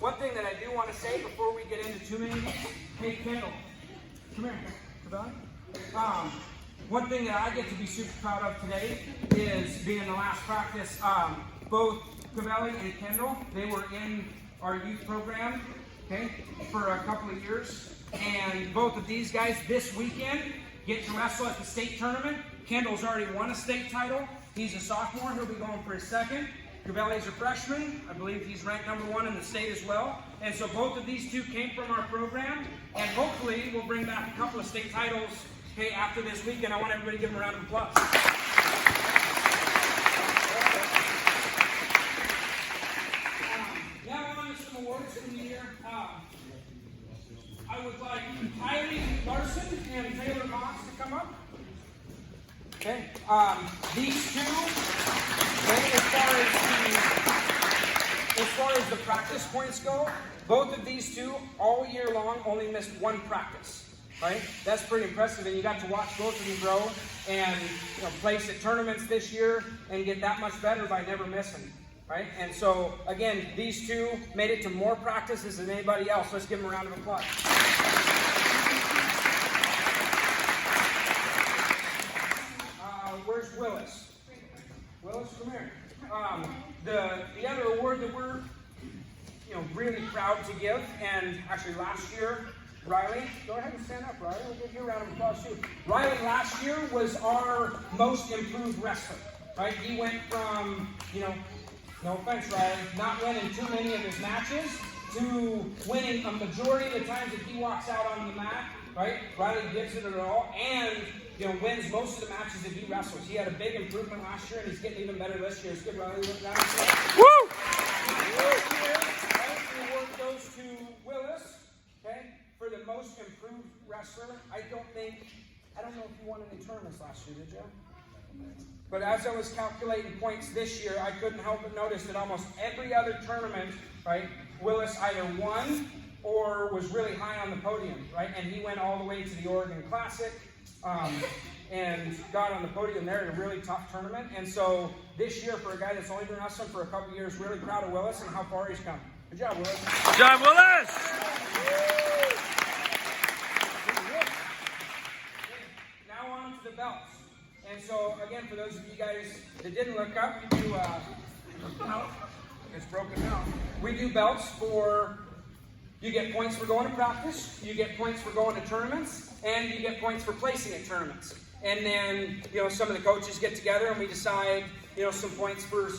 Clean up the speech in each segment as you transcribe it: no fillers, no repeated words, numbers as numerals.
One thing that I do want to say before we get into too many of these, hey Kendall, come here, Cabelli. One thing that I get to be super proud of today is being in the last practice. Both Cabelli and Kendall, they were in our youth program, okay, for a couple of years. And both of these guys this weekend get to wrestle at the state tournament. Kendall's already won a state title. He's a sophomore. He'll be going for his second. Cabelli's a freshman. I believe he's ranked #1 in the state as well. And so both of these two came from our program. And hopefully we'll bring back a couple of state titles, okay, after this weekend. I want everybody to give them a round of applause. Now on to some awards from the year. I would like Kylie Larson and Taylor Moss to come up. Okay. These two, okay, as far as the practice points go, both of these two all year long only missed one practice. Right? That's pretty impressive, and you got to watch both of them grow and place at tournaments this year and get that much better by never missing. Right? And so, again, these two made it to more practices than anybody else. Let's give them a round of applause. Where's Willis? Willis, come here. The other award that we're really proud to give, and actually last year, Riley, go ahead and stand up, Riley. We'll give you a round of applause too. Riley last year was our most improved wrestler. Right? He went from, no offense, Riley, not winning too many of his matches to winning a majority of the times that he walks out on the mat. Right? Riley gives it all and wins most of the matches that he wrestles. He had a big improvement last year, and he's getting even better this year. Let's give Riley a round of applause. Woo! The award goes to Willis, okay, for the most improved wrestler. I don't know if you won any tournaments last year, did you? But as I was calculating points this year, I couldn't help but notice that almost every other tournament, right, Willis either won or was really high on the podium, right? And he went all the way to the Oregon Classic and got on the podium there in a really tough tournament. And so this year, for a guy that's only been wrestling for a couple of years, really proud of Willis and how far he's come. Good job, Willis. Good job, Willis! Now on to the belts. And so, again, for those of you guys that didn't look up, we do, it's broken down. We do belts for, you get points for going to practice, you get points for going to tournaments, and you get points for placing at tournaments. And then, some of the coaches get together and we decide, some points for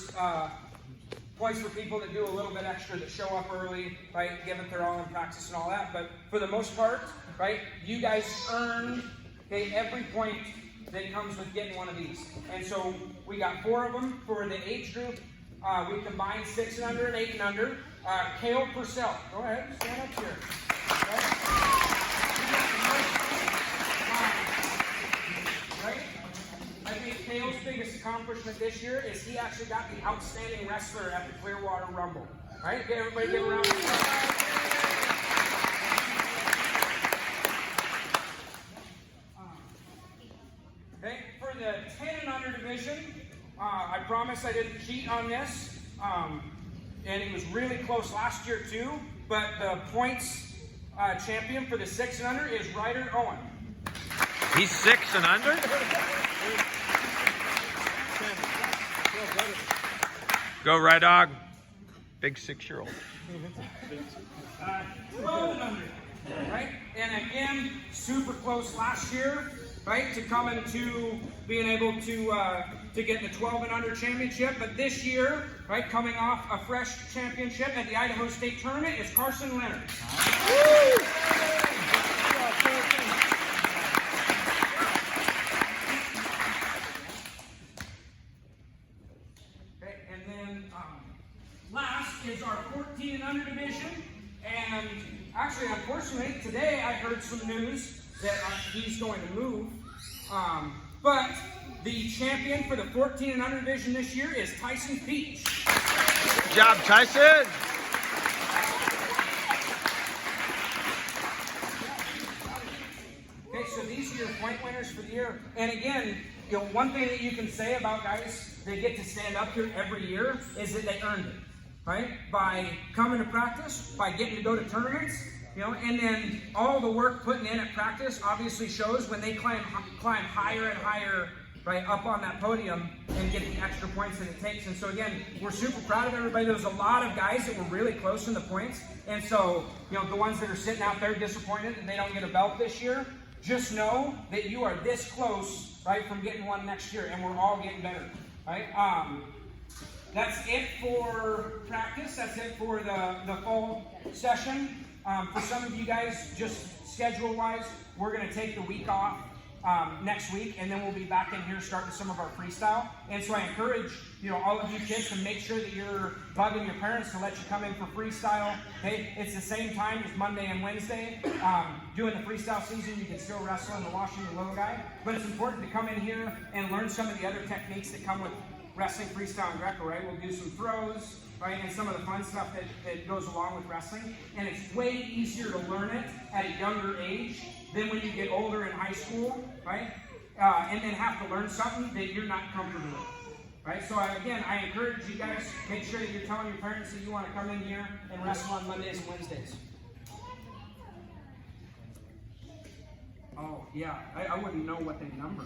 people that do a little bit extra, that show up early, right, give it their all in practice and all that. But for the most part, right, you guys earn, okay, every point that comes with getting one of these. And so we got 4 of them for the age group. We combined 6 and under and 8 and under. Kale Purcell, go ahead, stand up here. Right? I think Kale's biggest accomplishment this year is he actually got the outstanding wrestler at the Clearwater Rumble. Right? Okay, everybody give a round of applause. Okay, for the 10 and under division, I promise I didn't cheat on this, and it was really close last year too, but the points champion for the 6 and under is Ryder Owen. He's 6 and under? Go, Rye Dog. Big 6-year-old. 12 and under, right? And again, super close last year, right? To come into being able to get the 12 and under championship. But this year, right, coming off a fresh championship at the Idaho State Tournament is Carson Leonard. Woo! Okay, and then last is our 14 and under division. And actually, unfortunately, today I heard some news that he's going to move. But the champion for the 14 and under division this year is Tyson Peach. Good job, Tyson! Okay, so these are your point winners for the year. And again, one thing that you can say about guys that get to stand up here every year is that they earned it. right? By coming to practice, by getting to go to tournaments, you know, and then all the work putting in at practice obviously shows when they climb higher and higher, right, up on that podium and get the extra points that it takes. And so again, we're super proud of everybody. There's a lot of guys that were really close in the points. And so, you know, the ones that are sitting out there disappointed that they don't get a belt this year, just know that you are this close, right, from getting one next year, and we're all getting better, right? That's it for practice. That's it for the fall session. For some of you guys, just schedule-wise, we're going to take the week off next week, and then we'll be back in here starting some of our freestyle. And so I encourage, you know, all of you kids to make sure that you're bugging your parents to let you come in for freestyle. Okay, it's the same time as Monday and Wednesday. Doing the freestyle season, you can still wrestle in the Washington Little Guy, but it's important to come in here and learn some of the other techniques that come with wrestling, freestyle, and Greco, right? We'll do some throws, right, and some of the fun stuff that goes along with wrestling. And it's way easier to learn it at a younger age than when you get older in high school, right? And then have to learn something that you're not comfortable with, right? So again, I encourage you guys, make sure that you're telling your parents that you want to come in here and wrestle on Mondays and Wednesdays. Oh, yeah, I wouldn't know what they number.